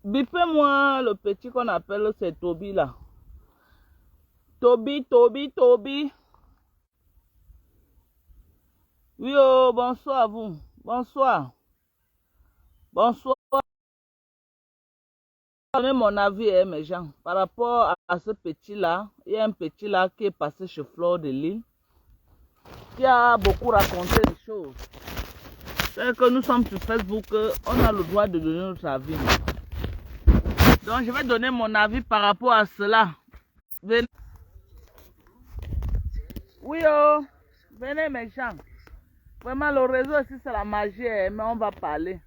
Bipez-moi le petit qu'on appelle, c'est Toby là. Toby. Oui, oh, bonsoir à vous. Bonsoir. Donnez mon avis, mes gens, par rapport à ce petit-là. Il y a un petit là qui est passé chez Fleur de Lys, qui a beaucoup raconté des choses. C'est que nous sommes sur Facebook, on a le droit de donner notre avis. Donc, je vais donner mon avis par rapport à cela. Venez. Oui, oh, venez, mes gens. Vraiment, le réseau aussi, c'est la magie, mais on va parler.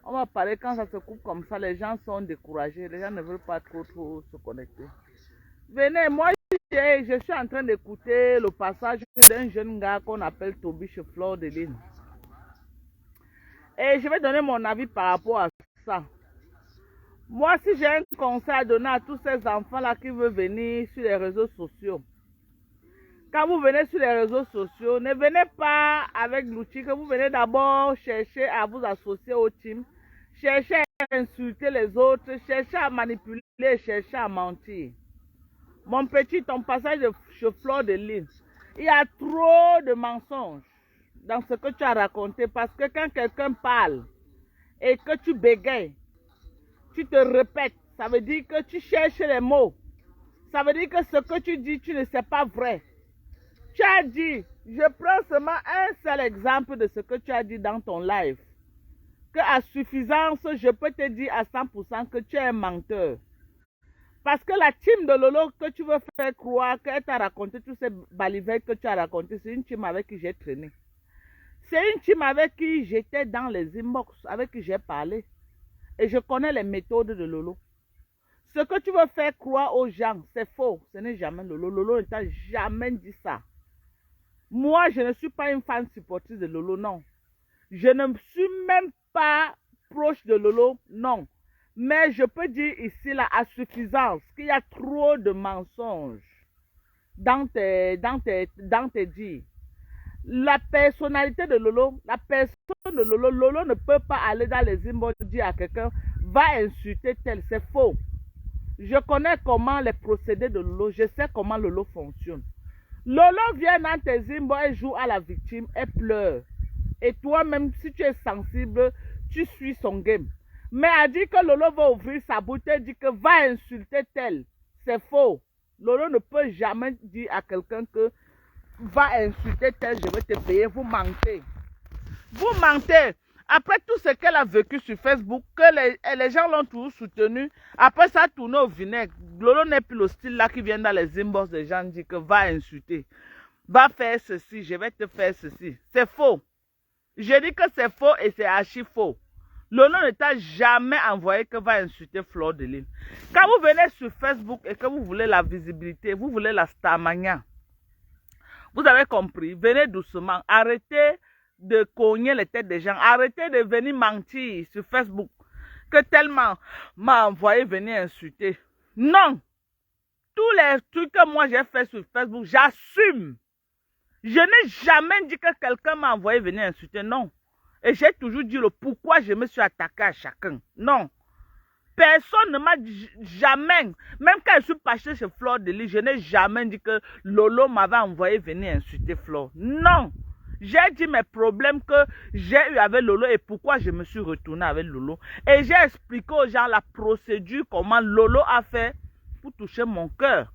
On va parler quand ça se coupe comme ça, les gens sont découragés, les gens ne veulent pas trop se connecter. Venez, moi, je suis en train d'écouter le passage d'un jeune gars qu'on appelle Toby chez Fleur de Lys. Et je vais donner mon avis par rapport à ça. Moi, si j'ai un conseil à donner à tous ces enfants-là qui veulent venir sur les réseaux sociaux, quand vous venez sur les réseaux sociaux, ne venez pas avec l'outil que vous venez d'abord chercher à vous associer au team, chercher à insulter les autres, chercher à manipuler, chercher à mentir. Mon petit, ton passage de chez Fleur de Lys, il y a trop de mensonges dans ce que tu as raconté parce que quand quelqu'un parle et que tu bégayes, tu te répètes, ça veut dire que tu cherches les mots. Ça veut dire que ce que tu dis, tu ne sais pas vrai. Tu as dit, je prends seulement un seul exemple de ce que tu as dit dans ton live. Que à suffisance, je peux te dire à 100% que tu es un menteur. Parce que la team de Lolo que tu veux faire croire qu'elle t'a raconté tous ces balivettes que tu as raconté, c'est une team avec qui j'ai traîné. C'est une team avec qui j'étais dans les inbox, avec qui j'ai parlé. Et je connais les méthodes de Lolo. Ce que tu veux faire croire aux gens, c'est faux. Ce n'est jamais Lolo. Lolo ne t'a jamais dit ça. Moi, je ne suis pas une fan supportrice de Lolo, non. Je ne suis même pas proche de Lolo, non. Mais je peux dire ici, là, à suffisance, qu'il y a trop de mensonges dans tes dires. La personnalité de Lolo, la personne de Lolo, Lolo ne peut pas aller dans les inbox et dire à quelqu'un, va insulter tel, c'est faux. Je connais comment les procédés de Lolo, je sais comment Lolo fonctionne. Lolo vient dans tes inbox et joue à la victime et pleure. Et toi-même, si tu es sensible, tu suis son game. Mais a dit que Lolo va ouvrir sa bouteille, dit que va insulter tel. C'est faux. Lolo ne peut jamais dire à quelqu'un que va insulter tel, je vais te payer. Vous mentez. Vous mentez. Après tout ce qu'elle a vécu sur Facebook, que les gens l'ont toujours soutenu, après ça a tourné au vinaigre. Lolo n'est plus le style là qui vient dans les inbox des gens, dit que va insulter. Va faire ceci, je vais te faire ceci. C'est faux. Je dis que c'est faux et c'est archi faux. Lolo ne t'a jamais envoyé que va insulter Fleur de Lys. Quand vous venez sur Facebook et que vous voulez la visibilité, vous voulez la starmania, vous avez compris, venez doucement, arrêtez de cogner les têtes des gens, arrêtez de venir mentir sur Facebook, que tellement m'a envoyé venir insulter. Non, tous les trucs que moi j'ai fait sur Facebook, j'assume. Je n'ai jamais dit que quelqu'un m'a envoyé venir insulter, non. Et j'ai toujours dit le pourquoi je me suis attaqué à chacun. Non. Personne ne m'a jamais, même quand je suis passé chez Fleur de Lys, je n'ai jamais dit que Lolo m'avait envoyé venir insulter Fleur. Non. J'ai dit mes problèmes que j'ai eu avec Lolo et pourquoi je me suis retourné avec Lolo. Et j'ai expliqué aux gens la procédure, comment Lolo a fait pour toucher mon cœur.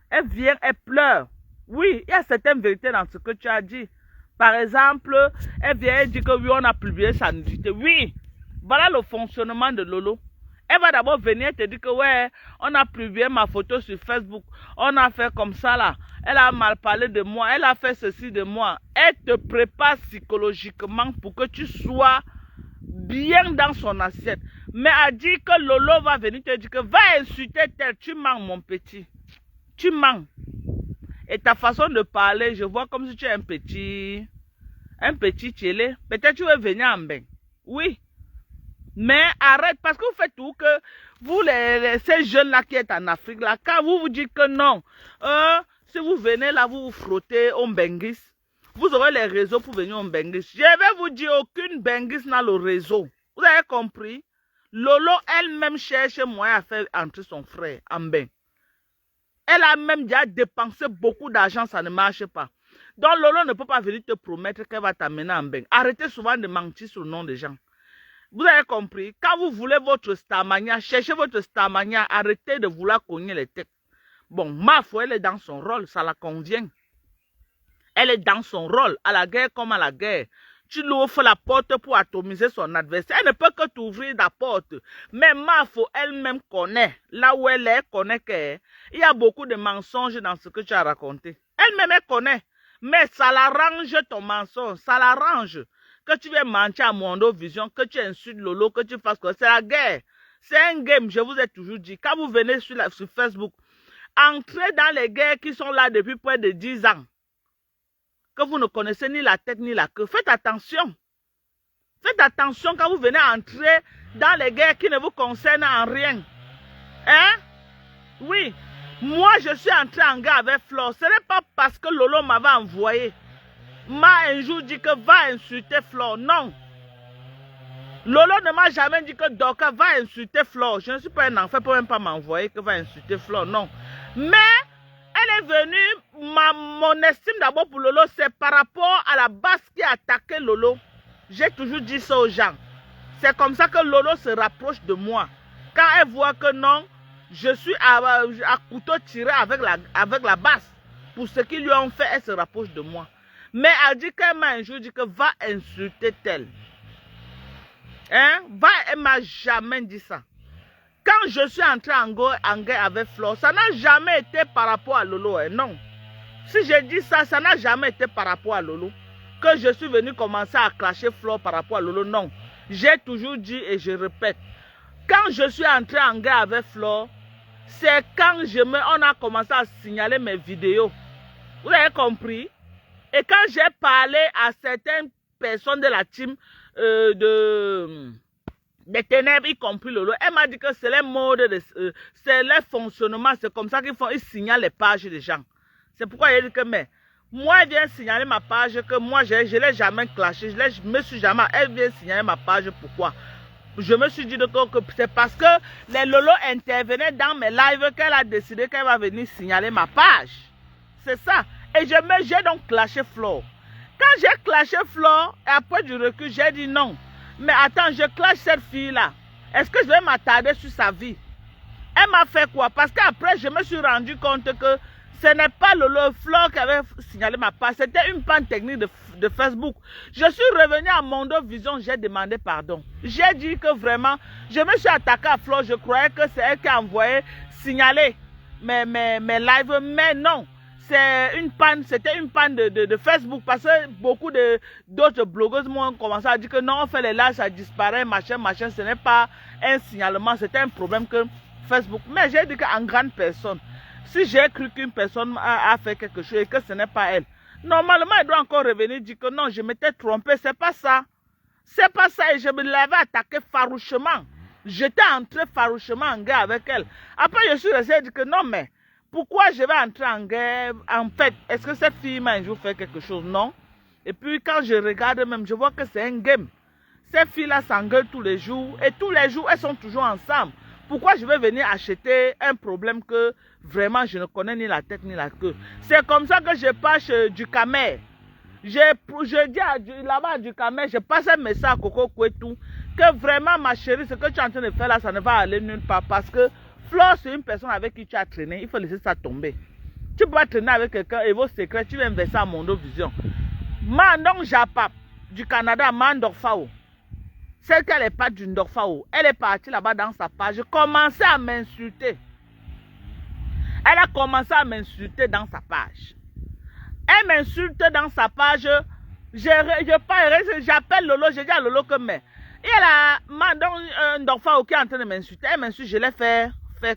Elle vient, elle pleure. Oui, il y a certaines vérités dans ce que tu as dit. Par exemple, elle vient et dit que oui, on a publié sa nudité. Oui, voilà le fonctionnement de Lolo. Elle va d'abord venir te dire que ouais, on a publié ma photo sur Facebook. On a fait comme ça là. Elle a mal parlé de moi. Elle a fait ceci de moi. Elle te prépare psychologiquement pour que tu sois bien dans son assiette. Mais elle dit que Lolo va venir te dire que va insulter tel. Tu mens, mon petit. Tu mens. Et ta façon de parler, je vois comme si tu es un petit télé. Peut-être tu veux venir en bain. Oui. Mais arrête, parce que vous faites tout que vous, ces jeunes-là qui êtes en Afrique, là, quand vous vous dites que non, si vous venez là, vous vous frottez au Benguis, vous aurez les réseaux pour venir au Benguis. Je vais vous dire, aucune Benguis n'a le réseau. Vous avez compris? Lolo elle-même cherche moyen à faire entrer son frère en bain. Elle a même déjà dépensé beaucoup d'argent, ça ne marche pas. Donc Lolo ne peut pas venir te promettre qu'elle va t'amener en bain. Arrêtez souvent de mentir sur le nom des gens. Vous avez compris? Quand vous voulez votre Starmania, cherchez votre Starmania, arrêtez de vouloir cogner les têtes. Bon, Mafo, elle est dans son rôle, ça la convient. Elle est dans son rôle, à la guerre comme à la guerre. Tu lui ouvres la porte pour atomiser son adversaire. Elle ne peut que t'ouvrir la porte. Mais Mafo elle-même connaît, là où elle est, connaît qu'il y a beaucoup de mensonges dans ce que tu as raconté. Elle-même, elle connaît. Mais ça l'arrange ton mensonge, ça l'arrange. Que tu viennes mentir à Mondo Vision, que tu insultes Lolo, que tu fasses quoi. C'est la guerre. C'est un game, je vous ai toujours dit. Quand vous venez sur Facebook, entrez dans les guerres qui sont là depuis près de 10 ans. Que vous ne connaissez ni la tête ni la queue. Faites attention. Faites attention quand vous venez entrer dans les guerres qui ne vous concernent en rien. Hein? Oui. Moi, je suis entré en guerre avec Flore. Ce n'est pas parce que Lolo m'avait envoyé. M'a un jour dit que va insulter Flore. Non. Lolo ne m'a jamais dit que Doka va insulter Flore. Je ne suis pas un enfant pour même pas m'envoyer que va insulter Flore. Non. Mais elle est venue, mon estime d'abord pour Lolo, c'est par rapport à la base qui a attaqué Lolo. J'ai toujours dit ça aux gens. C'est comme ça que Lolo se rapproche de moi. Quand elle voit que non, je suis à couteau tiré avec la base. Pour ce qu'ils lui ont fait, elle se rapproche de moi. Mais elle dit qu'elle m'a un jour dit que va insulter tel. Hein? Elle m'a jamais dit ça. Quand je suis entré en guerre avec Flore, ça n'a jamais été par rapport à Lolo. Hein? Non. Si je dis ça, ça n'a jamais été par rapport à Lolo. Que je suis venu commencer à clasher Flore par rapport à Lolo. Non. J'ai toujours dit et je répète. Quand je suis entré en guerre avec Flore, c'est quand on a commencé à signaler mes vidéos. Vous avez compris? Et quand j'ai parlé à certaines personnes de la team des ténèbres, y compris Lolo, elle m'a dit que c'est les modes, c'est les fonctionnements, c'est comme ça ils signalent les pages des gens. C'est pourquoi j'ai dit que, mais, moi, elle vient signaler ma page, que moi, je ne l'ai jamais clashé, elle vient signaler ma page, pourquoi? Je me suis dit que c'est parce que les Lolo intervenaient dans mes lives qu'elle a décidé qu'elle va venir signaler ma page. C'est ça. Et j'ai donc clashé Flore. Quand j'ai clashé Flore, et après du recul, j'ai dit non. Mais attends, je clash cette fille-là. Est-ce que je vais m'attarder sur sa vie? Elle m'a fait quoi? Parce qu'après, je me suis rendu compte que ce n'est pas Lolo Flore qui avait signalé ma page. C'était une panne technique de Facebook. Je suis revenu à Mondo Vision, j'ai demandé pardon. J'ai dit que vraiment, je me suis attaqué à Flore. Je croyais que c'est elle qui a envoyé signaler mes lives. Mais non. C'était une panne de Facebook parce que beaucoup d'autres blogueuses m'ont commencé à dire que non, on fait les lives, ça disparaît, machin, ce n'est pas un signalement, c'était un problème que Facebook. Mais j'ai dit qu'en grande personne, si j'ai cru qu'une personne a fait quelque chose et que ce n'est pas elle, normalement, elle doit encore revenir et dire que non, je m'étais trompé, c'est pas ça. C'est pas ça et je me l'avais attaqué farouchement. J'étais entré farouchement en guerre avec elle. Après, je suis resté et dit que non, mais pourquoi je vais entrer en guerre? En fait, est-ce que cette fille m'a un jour fait quelque chose? Non. Et puis quand je regarde même, je vois que c'est un game. Ces filles-là s'engueulent tous les jours. Et tous les jours, elles sont toujours ensemble. Pourquoi je vais venir acheter un problème que vraiment je ne connais ni la tête ni la queue? C'est comme ça que je passe du Camer. Je dis là-bas à du Camer, je passe un message à Coco Kouetou que vraiment ma chérie, ce que tu es en train de faire là, ça ne va aller nulle part parce que Flore, c'est une personne avec qui tu as traîné. Il faut laisser ça tomber. Tu peux pas traîner avec quelqu'un et vos secrets, tu viens verser à Mondo Vision. Mandong Japap, du Canada, Mandorfao. Celle qui n'est pas du Ndorfao. Elle est partie là-bas dans sa page. Commençait à m'insulter. Elle a commencé à m'insulter dans sa page. Elle m'insulte dans sa page. J'appelle Lolo, je dis à Lolo que mais. Il y a la Mandong Ndorfao qui est en train de m'insulter. Elle m'insulte, je l'ai fait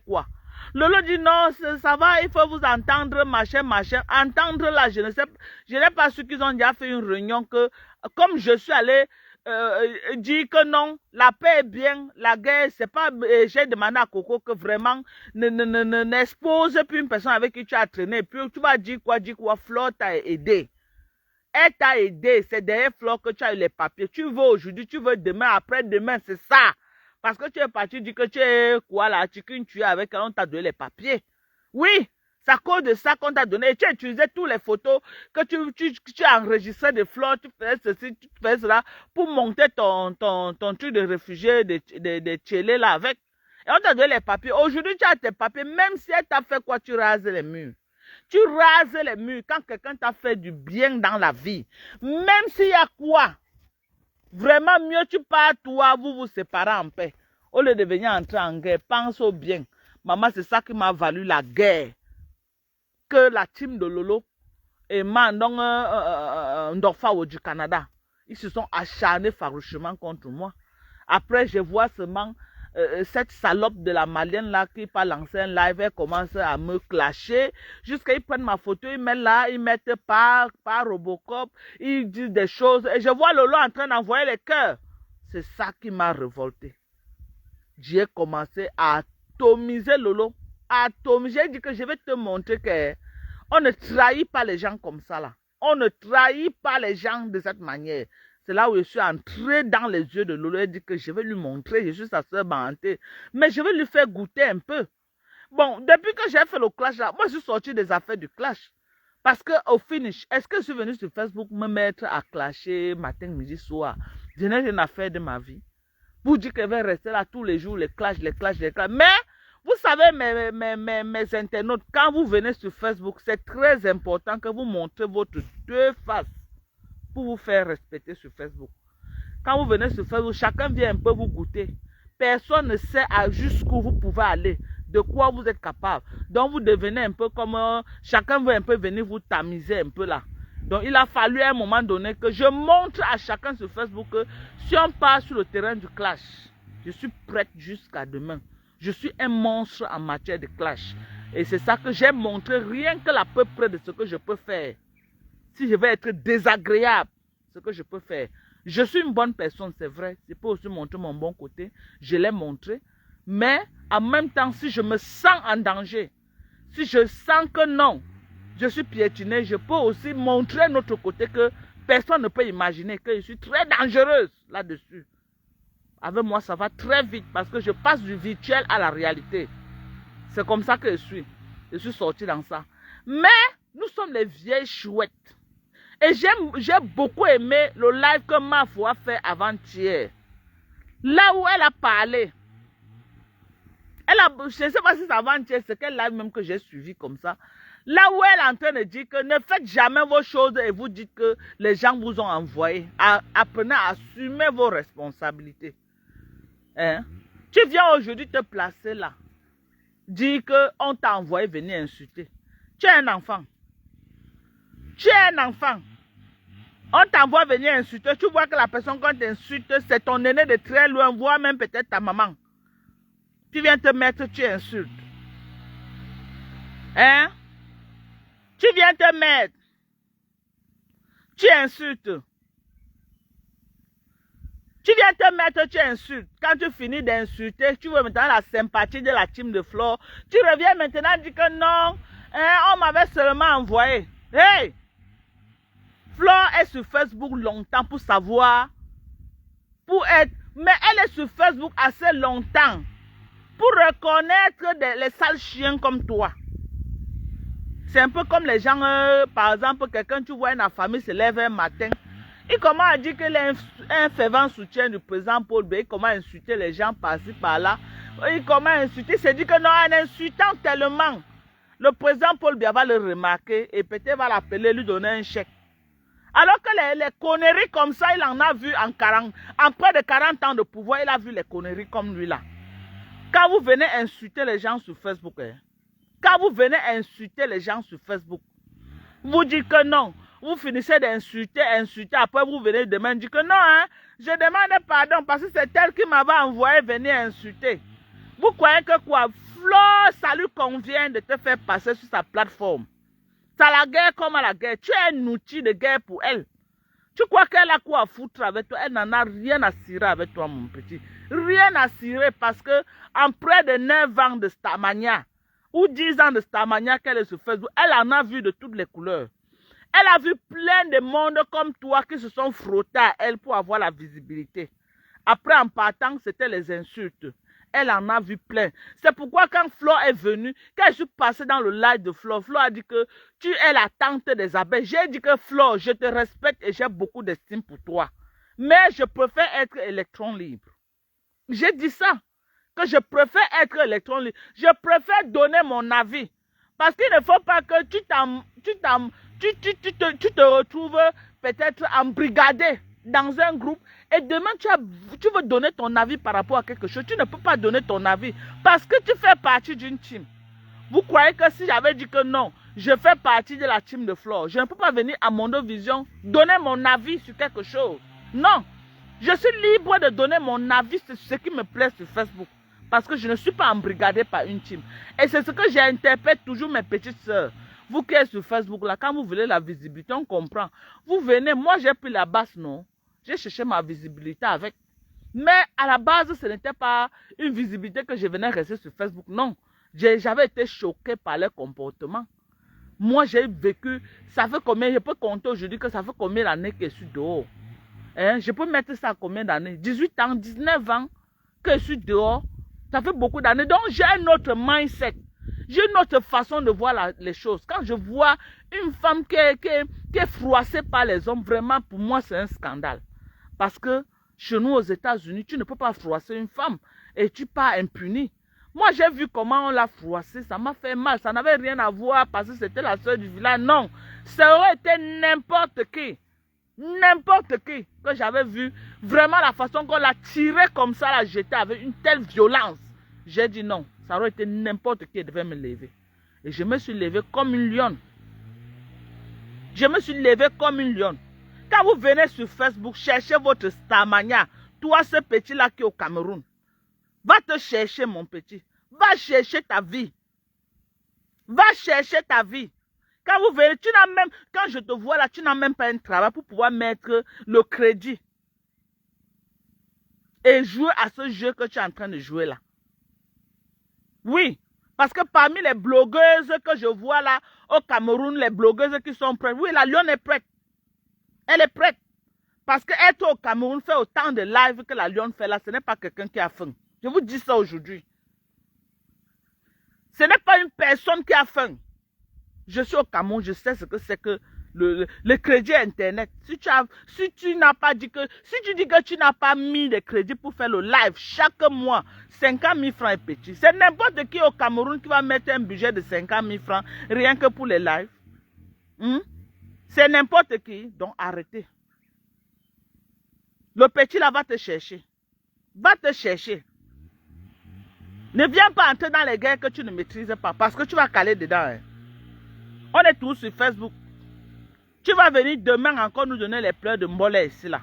quoi? Lolo dit non, ça va, il faut vous entendre, machin. Entendre là, je ne sais pas. Je n'ai pas su qu'ils ont déjà fait une réunion que, comme je suis allé dire que non, la paix est bien, la guerre, c'est pas. J'ai demandé à Coco que vraiment n'expose plus une personne avec qui tu as traîné. Puis tu vas dire quoi, Flore t'a aidé. Elle t'a aidé, c'est derrière Flore que tu as eu les papiers. Tu veux aujourd'hui, tu veux demain, après-demain, c'est ça. Parce que tu es parti dire que tu es quoi là, tu es avec on t'a donné les papiers. Oui, c'est à cause de ça qu'on t'a donné. Et tu as utilisé toutes les photos que tu as enregistrées de Flo, tu fais ceci, tu fais cela pour monter ton truc de réfugié, de tchélé là avec. Et on t'a donné les papiers. Aujourd'hui, tu as tes papiers, même si elle t'a fait quoi, tu rases les murs. Tu rases les murs quand quelqu'un t'a fait du bien dans la vie. Même s'il y a quoi, vraiment mieux tu pars, toi, vous vous séparez en paix. Au lieu de venir entrer en guerre, pense au bien. Maman, c'est ça qui m'a valu la guerre. Que la team de Lolo et Ndorfa du Canada, ils se sont acharnés farouchement contre moi. Après, je vois seulement cette salope de la Malienne là qui pas lancé un live, elle commence à me clasher jusqu'à ils prennent ma photo, ils mettent là, ils mettent par Robocop, ils disent des choses et je vois Lolo en train d'envoyer les cœurs. C'est ça qui m'a révolté. J'ai commencé à atomiser Lolo. J'ai dit que je vais te montrer que on ne trahit pas les gens comme ça là. On ne trahit pas les gens de cette manière. C'est là où je suis entré dans les yeux de Lolo et dit que je vais lui montrer, je suis sa soeur Banté, mais je vais lui faire goûter un peu. Bon, depuis que j'ai fait le clash là, moi je suis sorti des affaires du clash. Parce qu'au finish, est-ce que je suis venu sur Facebook me mettre à clasher matin, midi, soir? Je n'ai rien à faire de ma vie. Pour dire que je vais rester là tous les jours, les clashs. Mais, vous savez, mes internautes, quand vous venez sur Facebook, c'est très important que vous montrez votre deux faces pour vous faire respecter sur Facebook. Quand vous venez sur Facebook, chacun vient un peu vous goûter. Personne ne sait jusqu'où vous pouvez aller, de quoi vous êtes capable. Donc, vous devenez un peu comme... chacun veut un peu venir vous tamiser un peu là. Donc, il a fallu à un moment donné que je montre à chacun sur Facebook que si on part sur le terrain du clash, je suis prête jusqu'à demain. Je suis un monstre en matière de clash. Et c'est ça que j'ai montré, rien que l'à peu près de ce que je peux faire. Si je vais être désagréable, ce que je peux faire. Je suis une bonne personne, c'est vrai. Je peux aussi montrer mon bon côté. Je l'ai montré. Mais en même temps, si je me sens en danger, si je sens que non, je suis piétinée, je peux aussi montrer notre côté que personne ne peut imaginer que je suis très dangereuse là-dessus. Avec moi, ça va très vite parce que je passe du virtuel à la réalité. C'est comme ça que je suis. Je suis sortie dans ça. Mais nous sommes les vieilles chouettes. Et j'ai beaucoup aimé le live que Mafou a fait avant-hier. Là où elle a parlé. Je ne sais pas si c'est avant-hier, c'est quel live même que j'ai suivi comme ça. Là où elle est en train de dire que ne faites jamais vos choses et vous dites que les gens vous ont envoyé. Apprenez à assumer vos responsabilités. Hein? Tu viens aujourd'hui te placer là. Dire qu'on t'a envoyé venir insulter. Tu es un enfant. Tu es un enfant. On t'envoie venir insulter. Tu vois que la personne qu'on t'insulte, c'est ton aîné de très loin, voire même peut-être ta maman. Tu viens te mettre, tu insultes. Hein? Tu viens te mettre. Tu insultes. Tu viens te mettre, tu insultes. Quand tu finis d'insulter, tu veux maintenant la sympathie de la team de Flo. Tu reviens maintenant et dis que non, hein, on m'avait seulement envoyé. Hey! Flo est sur Facebook longtemps pour savoir, mais elle est sur Facebook assez longtemps pour reconnaître les sales chiens comme toi. C'est un peu comme les gens, par exemple, quelqu'un, tu vois, une famille se lève un matin, il commence à dire qu'il est un fervent soutien du président Paul Biya, il commence à insulter les gens par-ci, par-là. Il commence à insulter, il se dit que non, en insultant tellement, le président Paul Biya va le remarquer et peut-être va l'appeler, lui donner un chèque. Alors que les conneries comme ça, il en a vu en près de 40 ans de pouvoir, il a vu les conneries comme lui là. Quand vous venez insulter les gens sur Facebook, quand vous venez insulter les gens sur Facebook, vous dites que non, vous finissez d'insulter, après vous venez demain dire que non, hein, je demande pardon parce que c'est elle qui m'avait envoyé venir insulter. Vous croyez que quoi? Flo, ça lui convient de te faire passer sur sa plateforme. C'est la guerre comme à la guerre. Tu es un outil de guerre pour elle. Tu crois qu'elle a quoi à foutre avec toi? Elle n'en a rien à cirer avec toi, mon petit. Rien à cirer parce que en près de 9 ans de Starmania, ou 10 ans de Starmania qu'elle est sur Facebook, elle en a vu de toutes les couleurs. Elle a vu plein de monde comme toi qui se sont frottés à elle pour avoir la visibilité. Après, en partant, c'était les insultes. Elle en a vu plein. C'est pourquoi quand Flo est venue, quand je suis passée dans le live de Flo, Flo a dit que tu es la tante des abeilles. J'ai dit que Flo, je te respecte et j'ai beaucoup d'estime pour toi. Mais je préfère être électron libre. J'ai dit ça, que je préfère être électron libre. Je préfère donner mon avis. Parce qu'il ne faut pas que tu te retrouves peut-être embrigadé dans un groupe et demain tu veux donner ton avis par rapport à quelque chose. Tu ne peux pas donner ton avis parce que tu fais partie d'une team. Vous croyez que si j'avais dit que non, je fais partie de la team de Flore, je ne peux pas venir à Mondovision donner mon avis sur quelque chose. Non, je suis libre de donner mon avis sur ce qui me plaît sur Facebook. Parce que je ne suis pas embrigadé par une team. Et c'est ce que j'interpelle toujours mes petites soeurs. Vous qui êtes sur Facebook, là, quand vous voulez la visibilité, on comprend. Vous venez, moi j'ai pris la base, non. J'ai cherché ma visibilité avec. Mais à la base, ce n'était pas une visibilité que je venais rester sur Facebook. Non, j'avais été choqué par leur comportement. Moi, j'ai vécu, ça fait combien, je peux compter aujourd'hui que ça fait combien d'années que je suis dehors. Hein? Je peux mettre ça à combien d'années? 18 ans, 19 ans que je suis dehors. Ça fait beaucoup d'années. Donc, j'ai un autre mindset. J'ai une autre façon de voir les choses. Quand je vois une femme qui est froissée par les hommes, vraiment, pour moi, c'est un scandale. Parce que chez nous, aux États-Unis, tu ne peux pas froisser une femme et tu pars impuni. Moi, j'ai vu comment on l'a froissée. Ça m'a fait mal. Ça n'avait rien à voir parce que c'était la soeur du village. Non. Ça aurait été n'importe qui. N'importe qui que j'avais vu. Vraiment, la façon qu'on l'a tiré comme ça, l'a jeté avec une telle violence. J'ai dit non. Ça aurait été n'importe qui devait me lever. Et je me suis levé comme une lionne. Je me suis levé comme une lionne. Quand vous venez sur Facebook, cherchez votre Starmania. Toi, ce petit-là qui est au Cameroun. Va te chercher, mon petit. Va chercher ta vie. Va chercher ta vie. Quand vous venez, tu n'as même, quand je te vois là, tu n'as même pas un travail pour pouvoir mettre le crédit. Et jouer à ce jeu que tu es en train de jouer là. Oui, parce que parmi les blogueuses que je vois là au Cameroun, les blogueuses qui sont prêtes, oui, la lionne est prête. Elle est prête. Parce qu'être au Cameroun fait autant de live que la lionne fait là, ce n'est pas quelqu'un qui a faim. Je vous dis ça aujourd'hui. Ce n'est pas une personne qui a faim. Je suis au Cameroun, je sais ce que c'est que le crédit Internet. Si tu n'as pas dit que, si tu dis que tu n'as pas mis de crédit pour faire le live chaque mois, 50 000 francs est petit. C'est n'importe qui au Cameroun qui va mettre un budget de 50 000 francs rien que pour les lives. C'est n'importe qui, donc arrêtez. Le petit là va te chercher. Va te chercher. Ne viens pas entrer dans les guerres que tu ne maîtrises pas parce que tu vas caler dedans. Hein. On est tous sur Facebook. Tu vas venir demain encore nous donner les pleurs de mollet ici là.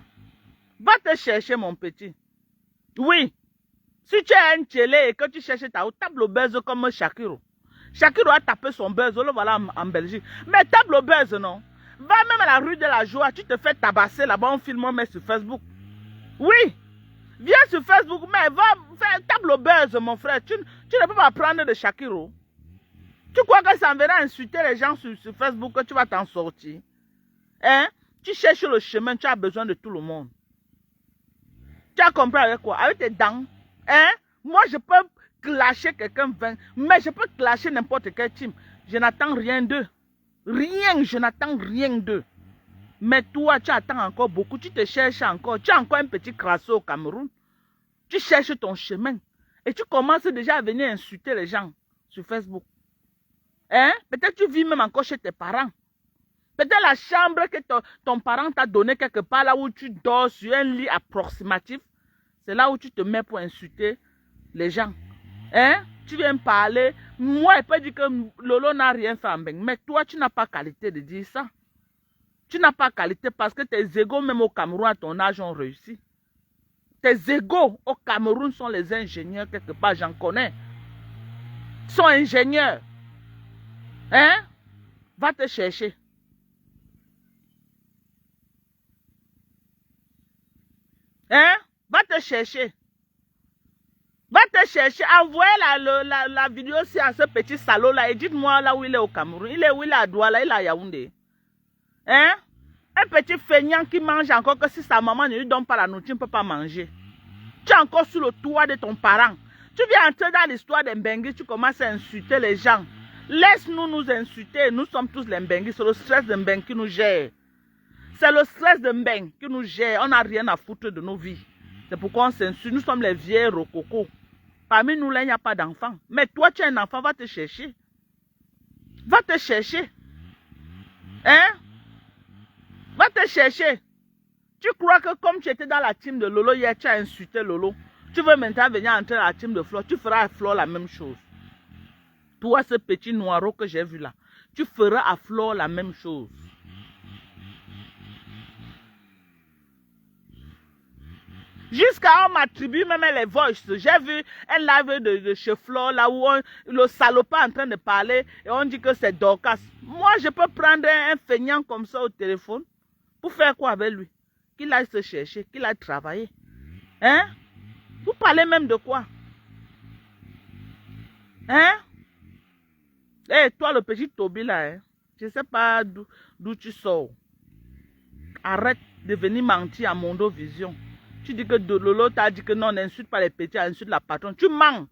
Va te chercher mon petit. Oui. Si tu es un télé et que tu cherches ta table au buzz comme Shakiro. Shakiro a tapé son buzz, le voilà en Belgique. Mais table au buzz non. Va même à la rue de la Joie, tu te fais tabasser là-bas, on filme, on met sur Facebook. Oui. Viens sur Facebook, mais va faire table au buzz mon frère. Tu ne peux pas prendre de Shakiro. Tu crois que ça viendra insulter les gens sur Facebook que tu vas t'en sortir? Hein? Tu cherches le chemin, tu as besoin de tout le monde. Tu as compris avec quoi? Avec tes dents. Hein? Moi, je peux clasher quelqu'un, mais je peux clasher n'importe quel team. Je n'attends rien d'eux. Rien, je n'attends rien d'eux. Mais toi, tu attends encore beaucoup. Tu te cherches encore. Tu as encore un petit crasso au Cameroun. Tu cherches ton chemin. Et tu commences déjà à venir insulter les gens sur Facebook. Hein? Peut-être tu vis même encore chez tes parents. Peut-être la chambre que ton parent t'a donnée quelque part, là où tu dors sur un lit approximatif, c'est là où tu te mets pour insulter les gens. Hein? Tu viens parler. Moi, je peux dire que Lolo n'a rien fait en bain. Mais toi, tu n'as pas qualité de dire ça. Tu n'as pas qualité parce que tes égos, même au Cameroun, à ton âge, ont réussi. Tes égos au Cameroun sont les ingénieurs quelque part, j'en connais. Ils sont ingénieurs. Hein? Va te chercher. Hein? Va te chercher. Va te chercher. Envoyez la vidéo aussi à ce petit salaud là et dites-moi là où il est au Cameroun. Il est où? Il est à Douala, il est à Yaoundé. Hein? Un petit feignant qui mange encore que si sa maman ne lui donne pas la nourriture, il ne peut pas manger. Tu es encore sur le toit de ton parent. Tu viens entrer dans l'histoire des Mbengue, tu commences à insulter les gens. Laisse-nous nous insulter. Nous sommes tous les Mbengue. C'est le stress de Mbengue qui nous gère. C'est le stress de Mbengue qui nous gère. On n'a rien à foutre de nos vies. C'est pourquoi on s'insulte. Nous sommes les vieilles rococo. Parmi nous, là, il n'y a pas d'enfant. Mais toi, tu es un enfant, va te chercher. Va te chercher. Hein? Va te chercher. Tu crois que comme tu étais dans la team de Lolo, hier, tu as insulté Lolo. Tu veux maintenant venir entrer dans la team de Flo. Tu feras à Flo la même chose. Toi, ce petit noiro que j'ai vu là, tu feras à Flo la même chose. Jusqu'à on m'attribue même les voices. J'ai vu un live de chez Flo là où le salopard est en train de parler et on dit que c'est Dorcas. Moi, je peux prendre un feignant comme ça au téléphone pour faire quoi avec lui? Qu'il aille se chercher, qu'il aille travailler. Hein? Vous parlez même de quoi? Hein? Eh, toi, le petit Toby là, hein? Je ne sais pas d'où tu sors. Arrête de venir mentir à Mondo Vision. Tu dis que Lolo t'a dit que non, n'insulte pas les petits, insulte la patronne. Tu mens.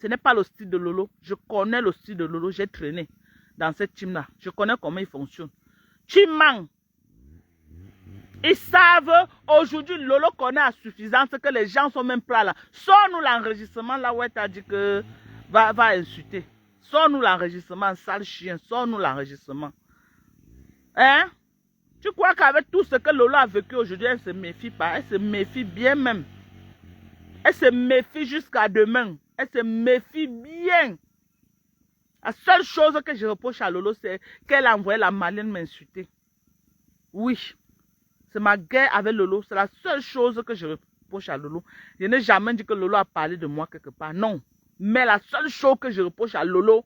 Ce n'est pas le style de Lolo. Je connais le style de Lolo. J'ai traîné dans cette team-là. Je connais comment il fonctionne. Tu mens. Ils savent, aujourd'hui, Lolo connaît à suffisance que les gens sont même prêts là. Sors-nous l'enregistrement là où tu as dit que va insulter. Sors-nous l'enregistrement, sale chien. Sors-nous l'enregistrement. Hein? Tu crois qu'avec tout ce que Lolo a vécu aujourd'hui, elle se méfie pas. Elle se méfie bien même. Elle se méfie jusqu'à demain. Elle se méfie bien. La seule chose que je reproche à Lolo, c'est qu'elle a envoyé la Malienne m'insulter. Oui. C'est ma guerre avec Lolo. C'est la seule chose que je reproche à Lolo. Je n'ai jamais dit que Lolo a parlé de moi quelque part. Non. Mais la seule chose que je reproche à Lolo,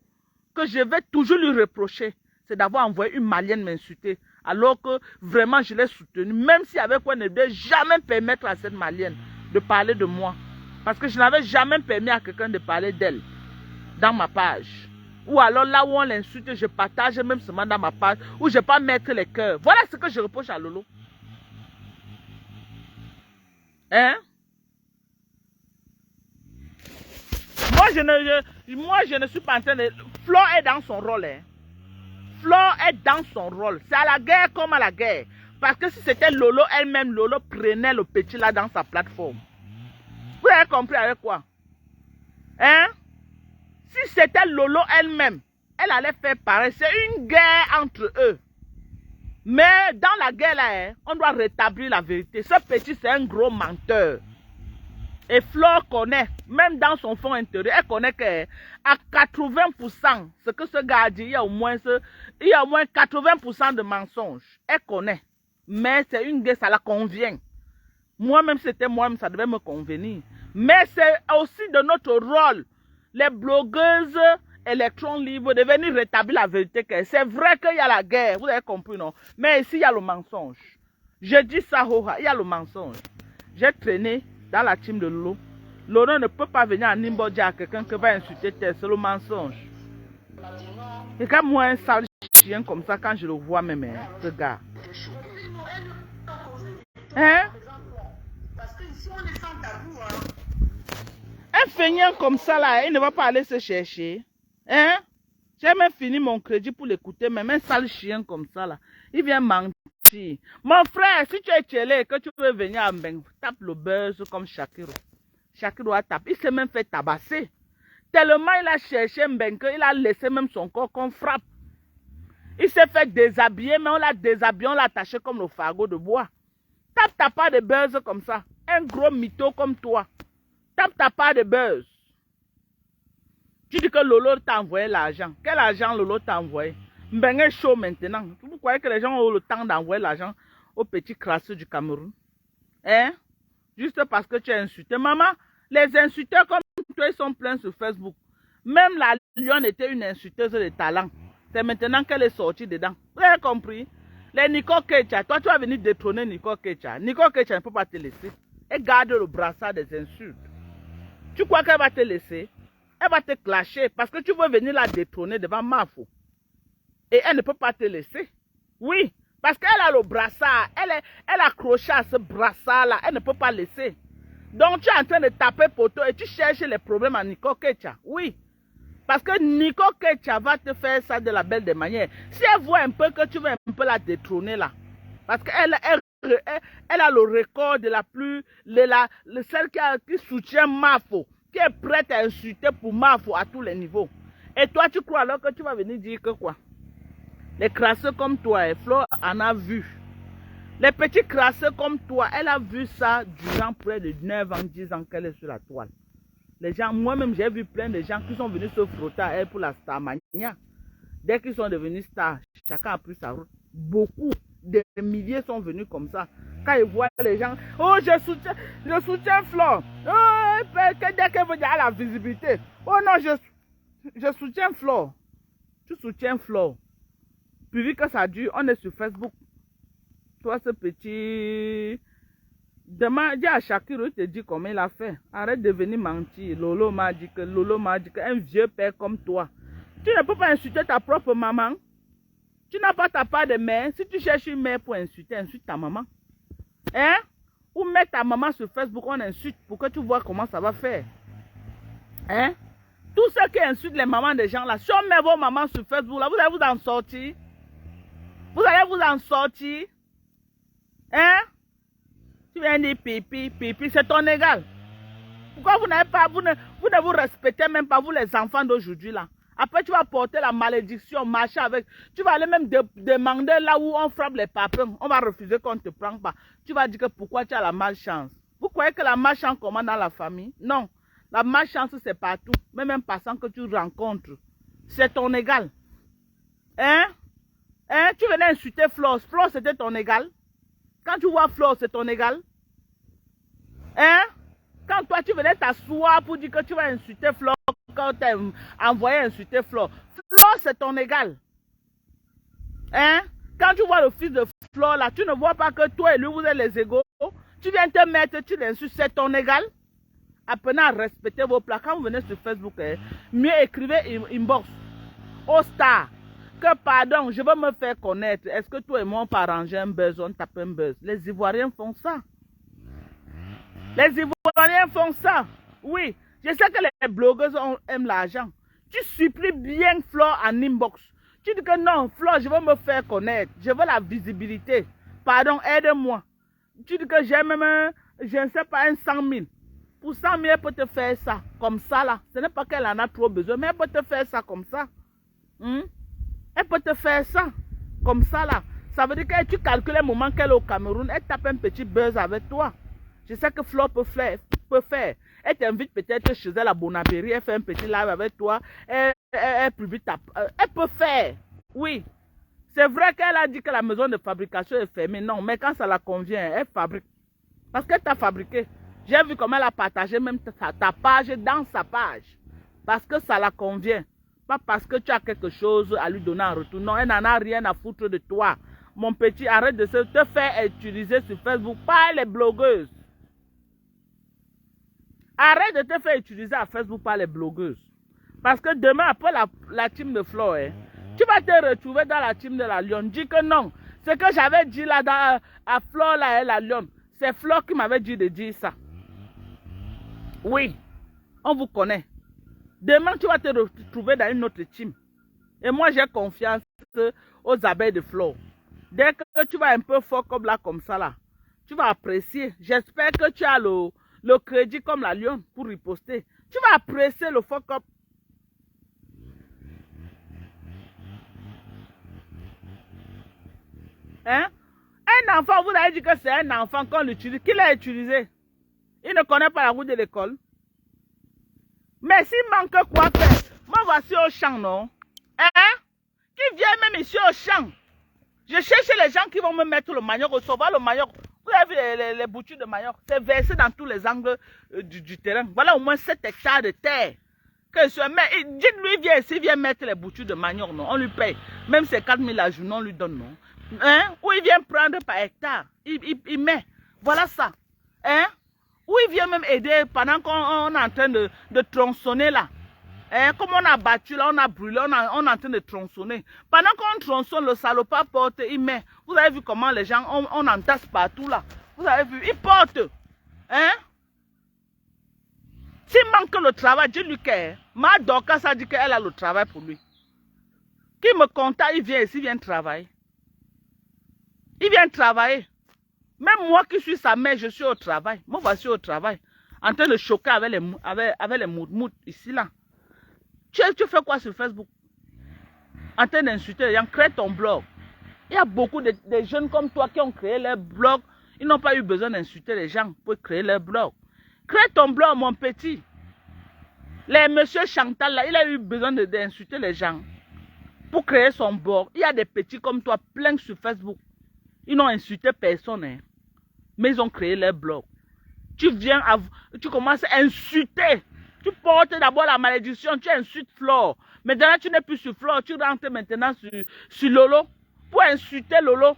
que je vais toujours lui reprocher, c'est d'avoir envoyé une Malienne m'insulter. Alors que vraiment je l'ai soutenue. Même si avec quoi ne devait jamais permettre à cette Malienne de parler de moi. Parce que je n'avais jamais permis à quelqu'un de parler d'elle dans ma page. Ou alors là où on l'insulte, je partage même seulement dans ma page. Où je ne vais pas mettre les cœurs. Voilà ce que je reproche à Lolo. Hein? Moi, je ne suis pas en train de... Flo est dans son rôle. Hein? Flo est dans son rôle. C'est à la guerre comme à la guerre. Parce que si c'était Lolo elle-même, Lolo prenait le petit là dans sa plateforme. Vous avez compris avec quoi? Hein? Si c'était Lolo elle-même, elle allait faire pareil. C'est une guerre entre eux. Mais dans la guerre là, hein, on doit rétablir la vérité. Ce petit, c'est un gros menteur. Et Flore connaît, même dans son fond intérieur, elle connaît qu'à 80%, ce que ce gars a dit, il y a au moins 80% de mensonges. Elle connaît. Mais c'est une guerre, ça la convient. Moi-même, c'était moi-même, ça devait me convenir. Mais c'est aussi de notre rôle, les blogueuses électrons libres, de venir rétablir la vérité. C'est vrai qu'il y a la guerre, vous avez compris, non? Mais ici, il y a le mensonge. Je dis ça, il y a le mensonge. J'ai traîné dans la team de Lolo. Lolo ne peut pas venir à Nimbo dire à quelqu'un qui va insulter tel, c'est le mensonge. Et quand moi, un sale chien comme ça, quand je le vois même, ce gars. Hein? Parce que ici, on est sans tabou, un feignant comme ça, là, il ne va pas aller se chercher. Hein? J'ai même fini mon crédit pour l'écouter, même un sale chien comme ça, là. Il vient mentir. Mon frère, si tu es télé et que tu veux venir à Mbeng, tape le buzz comme Shakiro. Shakiro a tapé. Il s'est même fait tabasser. Tellement il a cherché Mbeng, il a laissé même son corps qu'on frappe. Il s'est fait déshabiller, mais on l'a déshabillé, on l'a attaché comme le fagot de bois. Tape ta part de buzz comme ça. Un gros mytho comme toi. Tape ta part de buzz. Tu dis que Lolo t'a envoyé l'argent. Quel argent Lolo t'a envoyé? Mbeng est chaud maintenant. Vous croyez que les gens ont le temps d'envoyer l'argent aux petits crasseux du Cameroun? Hein? Juste parce que tu as insulté. Maman, les insulteurs comme toi, ils sont pleins sur Facebook. Même la Lyon était une insulteuse de talent. C'est maintenant qu'elle est sortie dedans. Vous avez compris? Les Nico Kecha, toi tu vas venir détrôner Nico Kecha. Nico Kecha ne peut pas te laisser. Elle garde le brassard des insultes. Tu crois qu'elle va te laisser? Elle va te clasher parce que tu veux venir la détrôner devant Mafo. Et elle ne peut pas te laisser. Oui, parce qu'elle a le brassard. Elle est accrochée à ce brassard-là. Elle ne peut pas laisser. Donc tu es en train de taper poteau et tu cherches les problèmes à Nico Kecha. Oui. Parce que Nico Kecha va te faire ça de la belle des manières. Si elle voit un peu que tu veux un peu la détrôner là. Parce qu'elle a le record de celle qui soutient Mafo, qui est prête à insulter pour Mafo à tous les niveaux. Et toi, tu crois alors que tu vas venir dire que quoi? Les crasseux comme toi, Flo en a vu. Les petits crasseux comme toi, elle a vu ça durant près de 9 ans, 10 ans qu'elle est sur la toile. Les gens, moi-même, j'ai vu plein de gens qui sont venus se frotter à elle pour la starmania. Dès qu'ils sont devenus stars, chacun a pris sa route. Beaucoup, des milliers sont venus comme ça. Quand ils voient les gens, oh, je soutiens Flo. Oh, dès qu'elle veut dire la visibilité. Oh non, je soutiens Flo. Tu soutiens Flo. Puis vu que ça dure, on est sur Facebook. Toi, ce petit... Demain, dis à Shakiro, il te dit comment il a fait. Arrête de venir mentir. Lolo m'a dit que un vieux père comme toi. Tu ne peux pas insulter ta propre maman. Tu n'as pas ta part de mère. Si tu cherches une mère pour insulter, insulte ta maman. Hein? Ou mets ta maman sur Facebook, on insulte pour que tu vois comment ça va faire. Hein? Tous ceux qui insultent les mamans des gens là, si on met vos mamans sur Facebook là, vous allez vous en sortir. Vous allez vous en sortir. Hein? Tu viens dire pipi, c'est ton égal. Pourquoi vous n'avez pas, vous ne vous respectez même pas, vous les enfants d'aujourd'hui là. Après tu vas porter la malédiction, marcher avec. Tu vas aller même demander là où on frappe les papins. On va refuser qu'on ne te prenne pas. Tu vas dire que pourquoi tu as la malchance. Vous croyez que la malchance commence dans la famille? Non. La malchance c'est partout. Même un passant que tu rencontres. C'est ton égal. Hein? Hein? Tu venais insulter Flo. Flo c'était ton égal. Quand tu vois Flo, c'est ton égal. Hein? Quand toi, tu venais t'asseoir pour dire que tu vas insulter Flo, quand tu as envoyé insulter Flo. Flo, c'est ton égal. Hein? Quand tu vois le fils de Flo, là, tu ne vois pas que toi et lui, vous êtes les égaux. Tu viens te mettre, tu l'insultes, c'est ton égal. Apprenez à respecter vos plats. Quand vous venez sur Facebook, mieux écrivez inbox au star. Que pardon, je veux me faire connaître. Est-ce que toi et moi on peut arranger un buzz, on tape un buzz? Les Ivoiriens font ça. Les Ivoiriens font ça. Oui, je sais que les blogueuses aiment l'argent. Tu supplies bien Flo en inbox. Tu dis que non, Flo, je veux me faire connaître. Je veux la visibilité. Pardon, aide-moi. Tu dis que j'ai même, je ne sais pas, un 100 000. Pour 100 000, elle peut te faire ça. Comme ça là. Ce n'est pas qu'elle en a trop besoin, mais elle peut te faire ça comme ça. Elle peut te faire ça, comme ça là. Ça veut dire que tu calcules le moment qu'elle est au Cameroun, elle tape un petit buzz avec toi. Je sais que Flo peut faire. Elle t'invite peut-être chez elle à Bonabéry, elle fait un petit live avec toi. Elle publie elle peut faire. Oui. C'est vrai qu'elle a dit que la maison de fabrication est fermée. Non, mais quand ça la convient, elle fabrique. Parce qu'elle t'a fabriqué. J'ai vu comment elle a partagé même ta page dans sa page. Parce que ça la convient. Pas parce que tu as quelque chose à lui donner en retour. Non, elle n'en a rien à foutre de toi. Mon petit, arrête de te faire utiliser sur Facebook par les blogueuses. Arrête de te faire utiliser à Facebook par les blogueuses. Parce que demain, après la team de Flo, tu vas te retrouver dans la team de la Lyon. Dis que non. Ce que j'avais dit là à Flo là et la Lyon, c'est Flo qui m'avait dit de dire ça. Oui, on vous connaît. Demain, tu vas te retrouver dans une autre team. Et moi, j'ai confiance aux abeilles de Flo. Dès que tu vas un peu fort comme là, comme ça là, tu vas apprécier. J'espère que tu as le crédit comme la Lyon pour riposter. Tu vas apprécier le fuck up. Hein? Un enfant, vous avez dit que c'est un enfant qu'on l'utilise. Qui l'a utilisé? Il ne connaît pas la route de l'école. Mais s'il manque quoi faire? Moi, voici au champ, non? Hein? Qui vient même ici au champ? Je cherche les gens qui vont me mettre le manioc, recevoir le manioc. Vous avez vu les boutures de manioc? C'est versé dans tous les angles du terrain. Voilà au moins 7 hectares de terre. Dites-lui, viens ici, viens mettre les boutures de manioc, non? On lui paye. Même ces 4 000 à journée, on lui donne, non? Hein? Ou il vient prendre par hectare. Il met. Voilà ça. Hein? Ou il vient même aider pendant qu'on est en train de tronçonner là. Hein? Comme on a battu là, on a brûlé, on est en train de tronçonner. Pendant qu'on tronçonne, le salopard porte, il met. Vous avez vu comment les gens, on entasse partout là. Vous avez vu, ils portent. Hein? S'il manque le travail, dis-lui que ma Dorcas a dit qu'elle a le travail pour lui. Qui me contacte, il vient ici, il vient travailler. Il vient travailler. Même moi qui suis sa mère, je suis au travail. Moi, voici au travail. En train de choquer avec les mout ici, là. Tu fais quoi sur Facebook? En train d'insulter les gens, crée ton blog. Il y a beaucoup de jeunes comme toi qui ont créé leur blog. Ils n'ont pas eu besoin d'insulter les gens pour créer leur blog. Crée ton blog, mon petit. Les monsieur Chantal, là, il a eu besoin d'insulter les gens pour créer son blog. Il y a des petits comme toi, plein sur Facebook. Ils n'ont insulté personne, hein, mais ils ont créé leur blog. Tu viens, tu commences à insulter. Tu portes d'abord la malédiction, tu insultes Flore. Maintenant, tu n'es plus sur Flore, tu rentres maintenant sur Lolo pour insulter Lolo.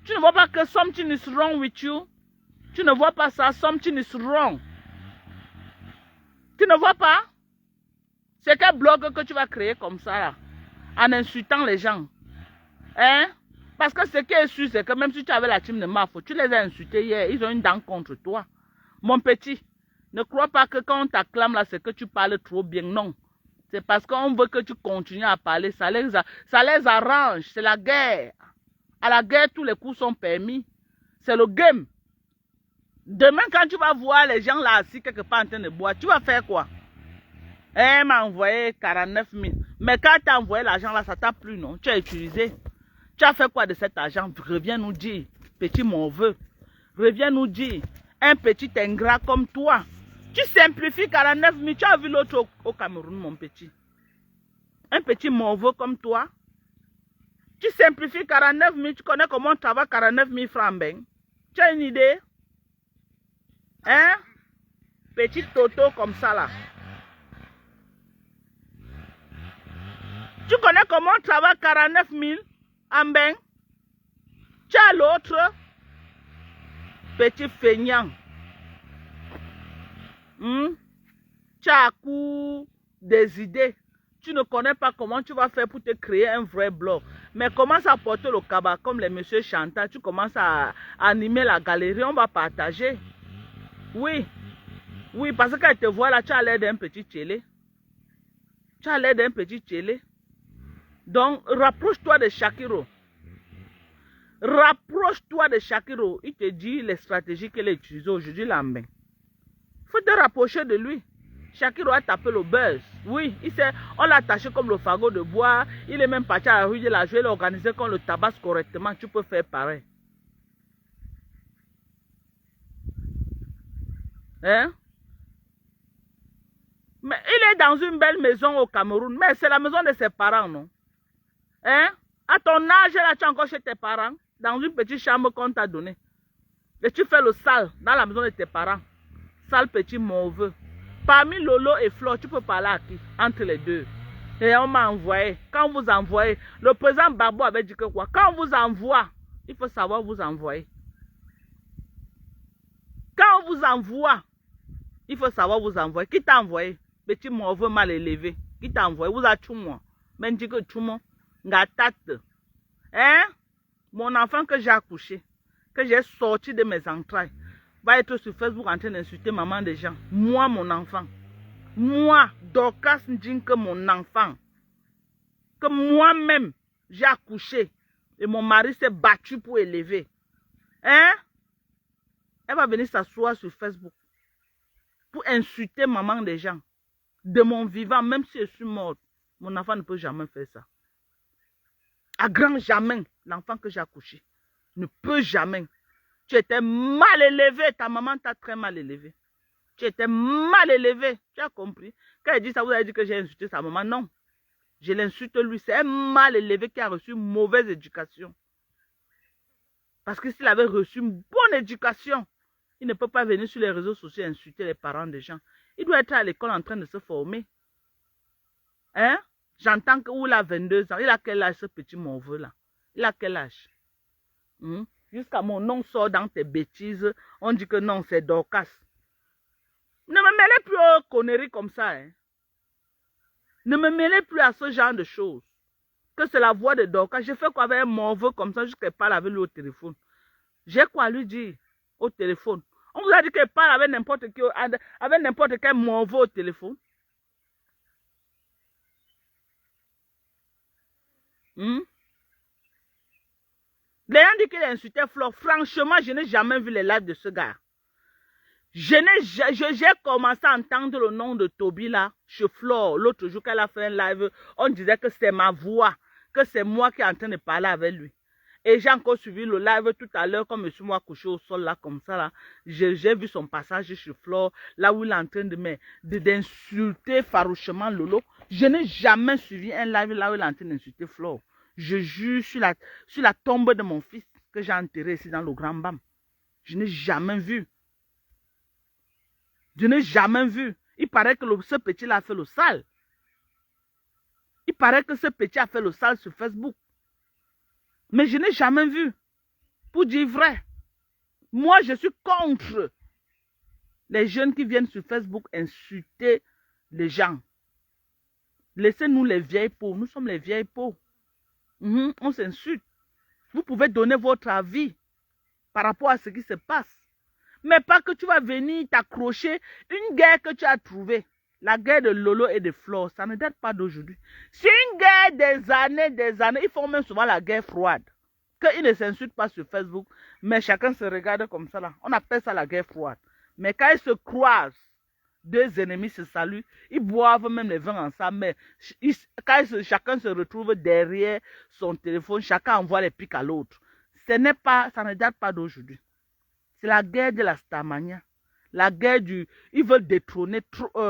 Tu ne vois pas que something is wrong with you? Tu ne vois pas ça, something is wrong. Tu ne vois pas? C'est quel blog que tu vas créer comme ça, là, en insultant les gens? Hein? Parce que ce qui est sûr, c'est que même si tu avais la team de Mafo, tu les as insultés hier, ils ont une dent contre toi. Mon petit, ne crois pas que quand on t'acclame là, c'est que tu parles trop bien. Non. C'est parce qu'on veut que tu continues à parler. Ça les arrange. C'est la guerre. À la guerre, tous les coups sont permis. C'est le game. Demain, quand tu vas voir les gens là assis quelque part en train de boire, tu vas faire quoi? Elle m'a envoyé 49 000. Mais quand tu as envoyé l'argent là, ça t'a plu, non? Tu as utilisé. Tu as fait quoi de cet argent? Reviens nous dire, petit morveux. Reviens nous dire, un petit ingrat comme toi. Tu simplifies 49 000. Tu as vu l'autre au Cameroun, mon petit. Un petit morveux comme toi. Tu simplifies 49 000. Tu connais comment on travaille 49 000 francs, ben? Tu as une idée? Hein? Petit toto comme ça, là. Tu connais comment on travaille 49 000 en ben? Tu as l'autre petit feignant. Tu as à coup des idées. Tu ne connais pas comment tu vas faire pour te créer un vrai blog. Mais commence à porter le cabas comme les messieurs Chantal. Tu commences à animer la galerie. On va partager. Oui. Oui, parce que quand elle te voit là, tu as l'air d'un petit télé. Tu as l'air d'un petit télé. Donc, rapproche-toi de Shakiro. Rapproche-toi de Shakiro. Il te dit les stratégies qu'elle a utilisées aujourd'hui là. Il faut te rapprocher de lui. Shakiro a tapé le buzz. Oui, on l'a attaché comme le fagot de bois. Il est même parti à la rue de la jouer, l'organiser quand le tabasse correctement. Tu peux faire pareil. Hein? Mais il est dans une belle maison au Cameroun. Mais c'est la maison de ses parents, non? Hein? À ton âge, là, tu es encore chez tes parents. Dans une petite chambre qu'on t'a donnée. Et tu fais le sale dans la maison de tes parents. Sale petit mauvais. Parmi Lolo et Flo, tu peux parler à qui? Entre les deux. Et on m'a envoyé. Quand vous envoyez, le président Barbo avait dit que quoi? Quand on vous envoie, il faut savoir vous envoyer. Quand on vous envoie, il faut savoir vous envoyer. Qui t'a envoyé? Petit mauvais mal élevé. Qui t'a envoyé? Vous avez tout moi. Même dit que tout le monde. Hein? Mon enfant que j'ai accouché, que j'ai sorti de mes entrailles, va être sur Facebook en train d'insulter maman des gens. Moi, mon enfant. Moi, Dorcas Ndjinke, mon enfant. Que moi-même, j'ai accouché. Et mon mari s'est battu pour élever. Hein? Elle va venir s'asseoir sur Facebook pour insulter maman des gens. De mon vivant, même si je suis morte, mon enfant ne peut jamais faire ça. À grand jamais, l'enfant que j'ai accouché ne peut jamais. Tu étais mal élevé, ta maman t'a très mal élevé. Tu étais mal élevé, tu as compris. Quand elle dit ça, vous avez dit que j'ai insulté sa maman. Non, je l'insulte lui. C'est un mal élevé qui a reçu une mauvaise éducation. Parce que s'il avait reçu une bonne éducation, il ne peut pas venir sur les réseaux sociaux et insulter les parents des gens. Il doit être à l'école en train de se former. Hein? J'entends qu'il a 22 ans. Il a quel âge ce petit mauvais là? Il a quel âge? Jusqu'à mon nom sort dans tes bêtises. On dit que non, c'est Dorcas. Ne me mêlez plus aux conneries comme ça. Hein? Ne me mêlez plus à ce genre de choses. Que c'est la voix de Dorcas. Je fais quoi avec un mauvais comme ça jusqu'à parler avec lui au téléphone? J'ai quoi à lui dire au téléphone? On vous a dit qu'elle parle avec n'importe quel morveux au téléphone. Hmm? Les gens disent qu'il a insulté Flore. Franchement, je n'ai jamais vu les lives de ce gars. J'ai commencé à entendre le nom de Toby là, chez Flore, l'autre jour qu'elle a fait un live. On disait que c'est ma voix, que c'est moi qui est en train de parler avec lui. Et j'ai encore suivi le live tout à l'heure, comme je suis moi couché au sol là, comme ça là. J'ai vu son passage chez Flore, là où il est en train d'insulter farouchement Lolo. Je n'ai jamais suivi un live là où il est en train d'insulter Flore. Je jure sur la tombe de mon fils que j'ai enterré ici dans le Grand Bam. Je n'ai jamais vu. Je n'ai jamais vu. Il paraît que ce petit-là a fait le sale. Il paraît que ce petit a fait le sale sur Facebook. Mais je n'ai jamais vu. Pour dire vrai. Moi, je suis contre les jeunes qui viennent sur Facebook insulter les gens. Laissez-nous les vieilles peaux. Nous sommes les vieilles peaux. On s'insulte. Vous pouvez donner votre avis par rapport à ce qui se passe. Mais pas que tu vas venir t'accrocher une guerre que tu as trouvée. La guerre de Lolo et de Flore, ça ne date pas d'aujourd'hui. C'est une guerre des années. Ils font même souvent la guerre froide. Qu'ils ne s'insultent pas sur Facebook, mais chacun se regarde comme ça là. On appelle ça la guerre froide. Mais quand ils se croisent, deux ennemis se saluent, ils boivent même les vins ensemble, mais quand chacun se retrouve derrière son téléphone, chacun envoie les pics à l'autre. Ça ne date pas d'aujourd'hui. C'est la guerre de la Starmania. La guerre du... Ils veulent détrôner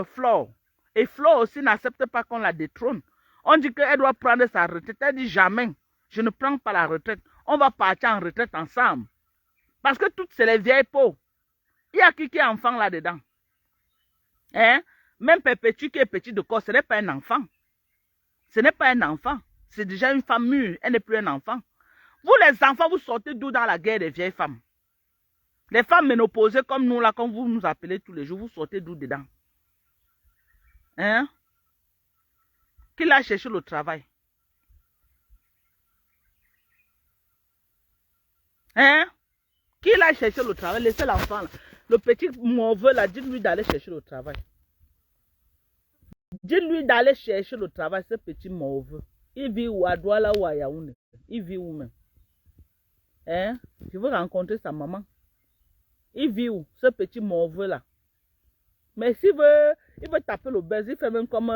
Flore. Et Flore aussi n'accepte pas qu'on la détrône. On dit qu'elle doit prendre sa retraite. Elle dit jamais, je ne prends pas la retraite. On va partir en retraite ensemble. Parce que toutes, c'est les vieilles peaux. Il y a qui est enfant là-dedans? Hein? Même Perpétue qui est petit de corps, ce n'est pas un enfant. Ce n'est pas un enfant. C'est déjà une femme mûre. Elle n'est plus un enfant. Vous, les enfants, vous sortez d'où dans la guerre des vieilles femmes? Les femmes ménopausées comme nous, là, comme vous nous appelez tous les jours, vous sortez d'où dedans? Hein? Qui l'a cherché le travail? Hein? Qui l'a cherché le travail? Laissez l'enfant là. Le petit mauvais là, dites-lui d'aller chercher le travail. Dites-lui d'aller chercher le travail, ce petit mauvais. Il vit où? À Douala ou à Yaoundé? Il vit où même? Hein? Je veux rencontrer sa maman. Il vit où? Ce petit mauvais là. Mais s'il veut, il veut taper le buzz, il fait même comme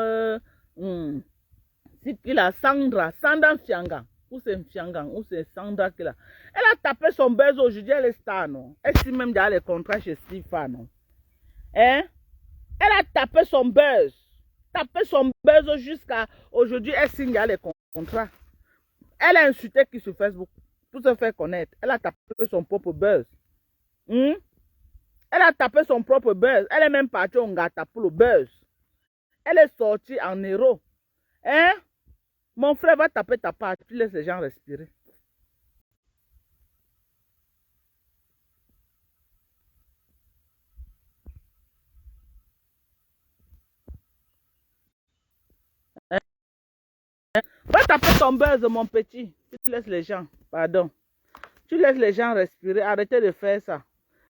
il a Sandra Fianga. Ou c'est Fianga, ou c'est Sandra qui l'a. Elle a tapé son buzz aujourd'hui, elle est star, non? Elle signe même déjà les contrats chez Stifa, non? Hein? Elle a tapé son buzz. Tapé son buzz jusqu'à aujourd'hui, elle signe déjà les contrats. Elle a insulté qui sur Facebook pour se faire connaître. Elle a tapé son propre buzz. Elle a tapé son propre buzz. Elle est même partie au Ngata pour le buzz. Elle est sortie en héros. Hein? Mon frère va taper ta part. Tu laisses les gens respirer. Hein? Va taper ton buzz, mon petit. Tu laisses les gens. Pardon. Tu laisses les gens respirer. Arrêtez de faire ça.